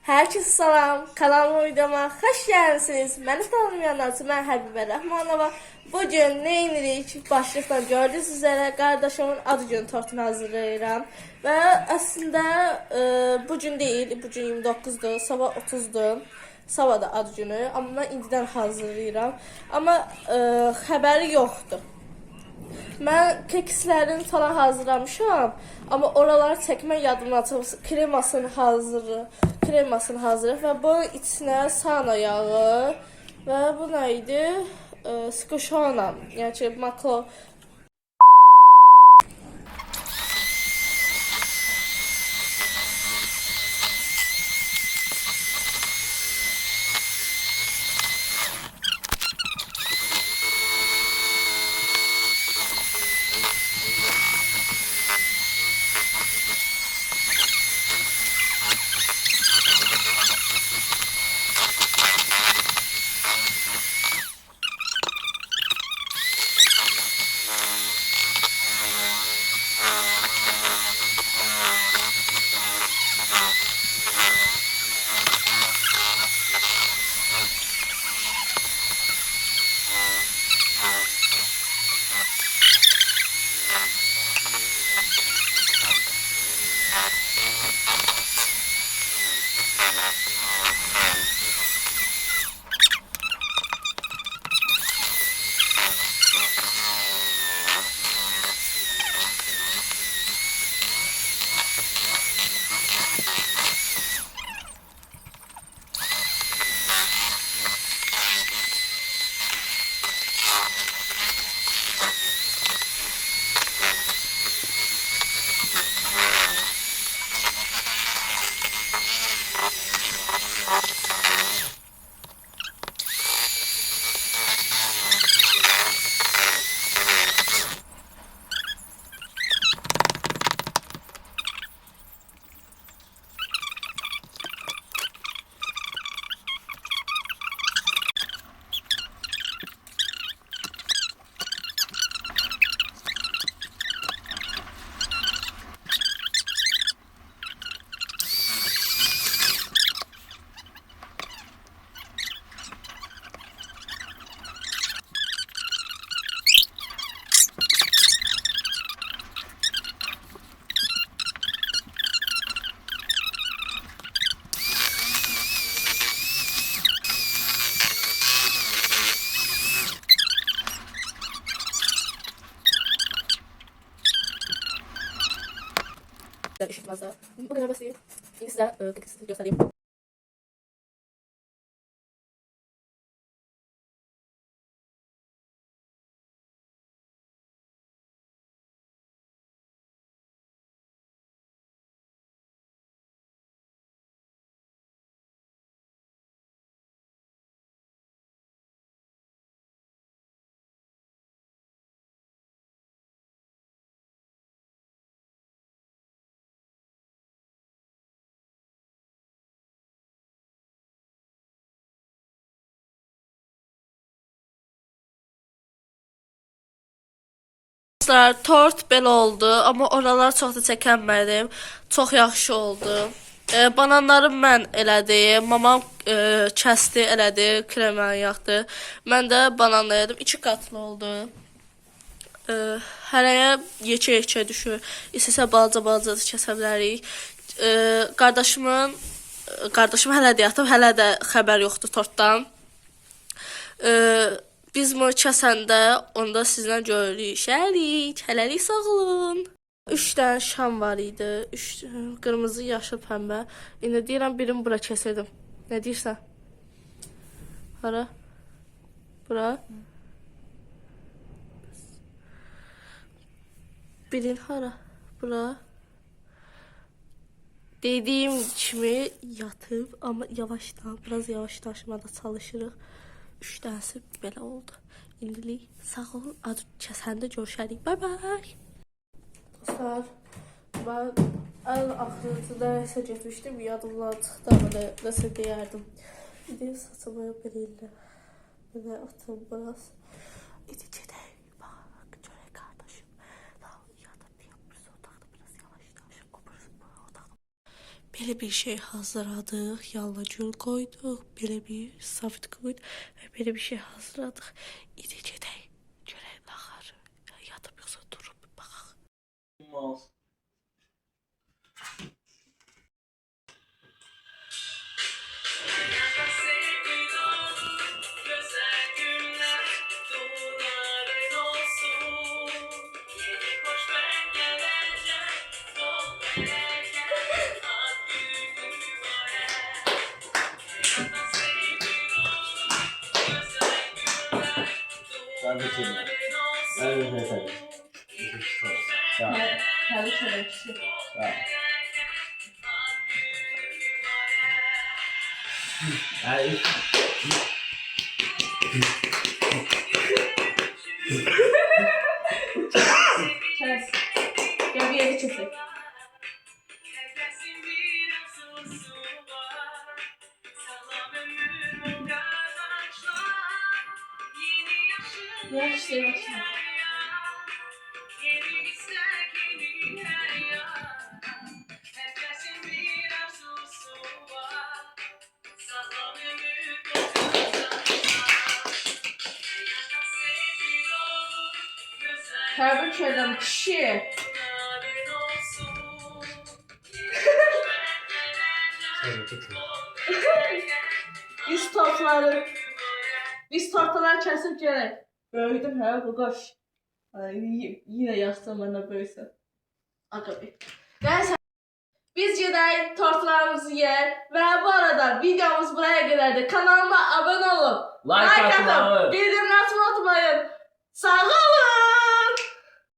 Herkese salam, kanalıma videoma hoş geldiniz. Beni tanımayanlar için ben Həbibə Rəhmanova. Bugün ne edirik? Başlıqdan gördüğünüz üzere kardeşimin adı günü tortunu hazırlayıram. Ve aslında bugün değil, bugün 29'dur, sabah 30'dur. Sabah da adı günü, ama ben indidən hazırlayıram. Ama xəbəri yoxdur. Mən kekslərini falan hazırlamışam, amma oraları çəkmək yadımdan çıxıb. Kremasını hazırlayıb və bunun içinə sana yağı və bu nə idi? Skuşona, yəni ki, makro. Üşütmezler. Bu kadar basit. İlk size keksini göstereyim. Tort belə oldu, amma oralar çox da çəkənmədim. Çox yaxşı oldu. Bananları mən elədim, mamam kəsdi, elədi, kreməni yaxdı. Mən də bananla yedim, 2 qatlı oldu. Hərəyə yekə-yekə düşür. İstəsə balaca-balaca da kəsə bilərik. Qardaşım hələ də yatıb, hələ də xəbər yoxdur tortdan. Biz bunu kəsəndə onda sizlə görürük. Şərik, hələlik sağ olun. 3 dənə şam var idi. Qırmızı, yaşıl, pəmbə. İndi deyirəm birini bura kəsədim. Nə deyirsən? Hara? Bura? Birin hara? Bura? Dediyim kimi yatıb, amma yavaşdan, biraz yavaşlaşmada çalışırıq. 3 dənəsi belə oldu. İndilik sağ olun. Adı kəsəndə görüşərik. Bye bye. Dostlar, ben en axırıncıda nəsə getmişdim. Yadımdan çıxdı, amma nəsə deyərdim. İndi saçımı belə belə atım biraz. İndi gedək. Bak, görək qardaşım. Yatıb deyəm, burası otaqda biraz yavaşlaşır. O burası otaqda. belə bir şey hazırladıq. Yallacul qoyduq, belə bir safit qoyduq və belə bir şey hazırladıq. İndi gedək, görək laxar yatıb yoxsa durub, baxaq. Olmaz. Ben de çevireyim. Ben de çevireyim. Sağ ol. Təbii ki. Sağ ol. Ay. Çəz. Gəl bir yeri çəkək. Yaxşı, yaxşı. Təbrik edirəm kişi. Biz tortaları kəsib gələk. Böyüdüm hə bu qaş. Yine yazsam bana böyüsə. Akabi. Neyse. Biz gedək tortalarımızı yer və bu arada videomuz buraya qədərdir. Kanalıma abunə olun. Like atmayı. Bildirimləri açmayı unutmayın. Sağ olun.